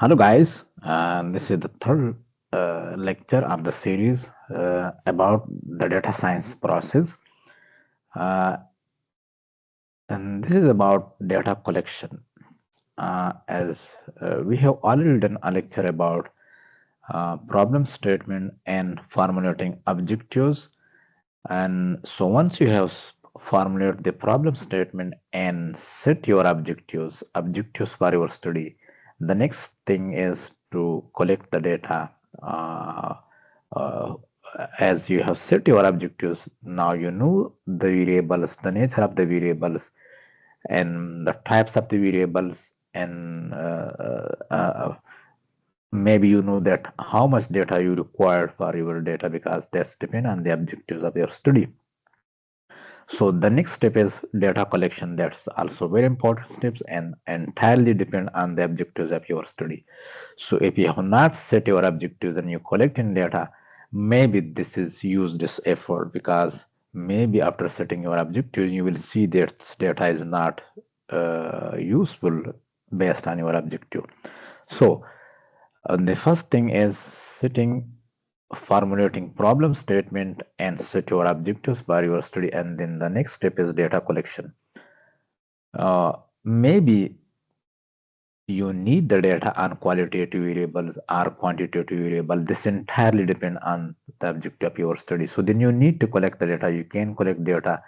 Hello, guys. This is the third lecture of the series about the data science process. Uh, and this is about data collection. As we have already done a lecture about problem statement and formulating objectives. And so once you have formulated the problem statement and set your objectives for your study, the next thing is to collect the data. Uh, uh, as you have set your objectives, now you know the variables, the nature of the variables, and the types of the variables, and maybe you know that how much data you require for your data because that's depend on the objectives of your study. So the next step is data collection. That's also very important steps and entirely depend on the objectives of your study. So if you have not set your objectives and you collecting data, maybe this is useless effort because maybe after setting your objectives, you will see that data is not useful based on your objective. So the first thing is setting formulating problem statement and set your objectives for your study, and then the next step is data collection. Maybe you need the data on qualitative variables or quantitative variable. This entirely depend on the objective of your study. So then you need to collect the data. You can collect data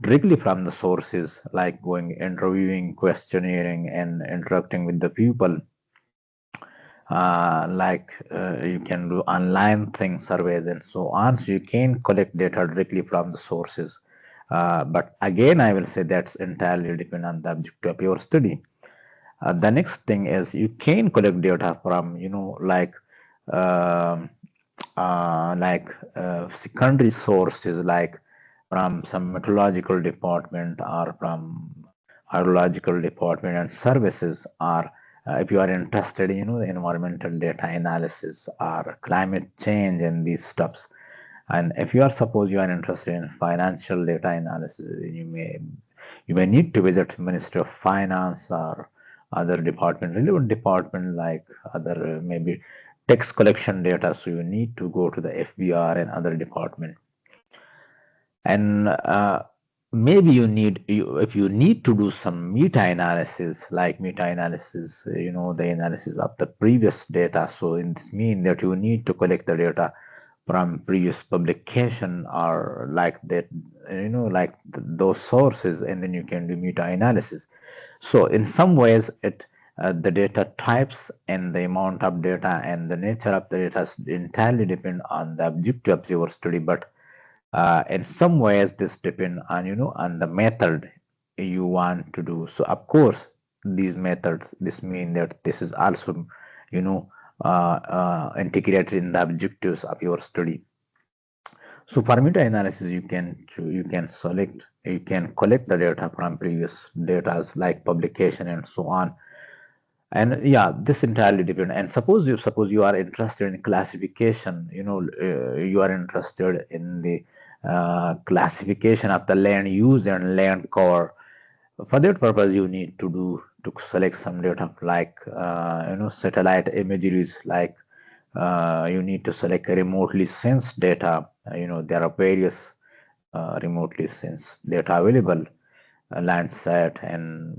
directly from the sources like going interviewing, questionnaire, and interacting with the people. You can do online things, surveys, and so on. So you can collect data directly from the sources. But again, I will say that's entirely depend on the objective of your study. The next thing is you can collect data from, um secondary sources like from some meteorological department or from hydrological department and services, or if you are interested in environmental data analysis or climate change and these stuffs. And if you are suppose you are interested in financial data analysis, you may need to visit Ministry of Finance or other department, relevant department like other maybe tax collection data. So you need to go to the FBR and other department. And maybe if you need to do some meta-analysis, like meta-analysis, the analysis of the previous data. So it means that you need to collect the data from previous publication or like that, those sources, and then you can do meta-analysis. So in some ways, the data types and the amount of data and the nature of the data entirely depend on the objective of your study. But in some ways, this depend on on the method you want to do. So of course, these methods, this mean that this is also integrated in the objectives of your study. So for meta analysis, you can collect the data from previous data like publication and so on. And yeah, this entirely depends. And suppose you are interested in classification, you are interested in the classification of the land use and land cover. For that purpose, you need to select some data like satellite imageries, like you need to select a remotely sensed data. There are various remotely sensed data available, Landsat and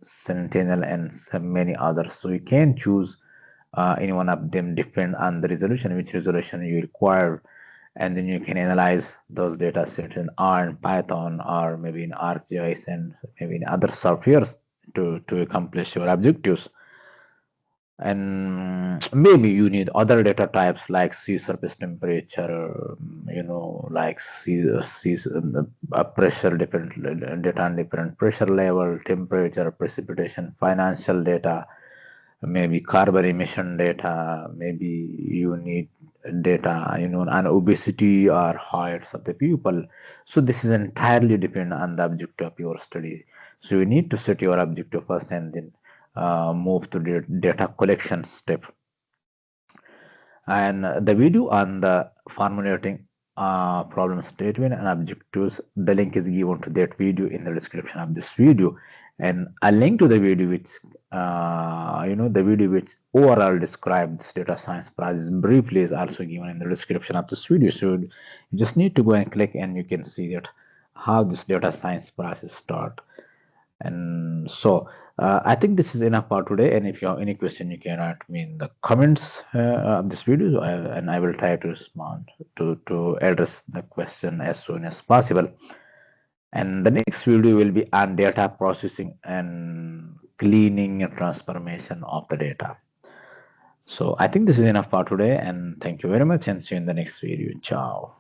Sentinel and many others. So you can choose any one of them, depend on the resolution, which resolution you require, and then you can analyze those data sets in R and Python or maybe in ArcGIS and maybe in other softwares to accomplish your objectives. And maybe you need other data types like sea surface temperature, like sea pressure, different data on different pressure level, temperature, precipitation, financial data, maybe carbon emission data. Maybe you need data on obesity or heights of the people. So this is entirely depend on the objective of your study. So you need to set your objective first and then move to the data collection step. And the video on the formulating problem statement and objectives, the link is given to that video in the description of this video. and a link to the video which the video which overall describes data science process briefly is also given in the description of this video. So you just need to go and click, and you can see that how this data science process start. And so I think this is enough for today, and if you have any question, you can write me in the comments of this video, and I will try to respond to address the question as soon as possible. And the next video will be on data processing and cleaning and transformation of the data. So I think this is enough for today, and thank you very much, and see you in the next video. Ciao.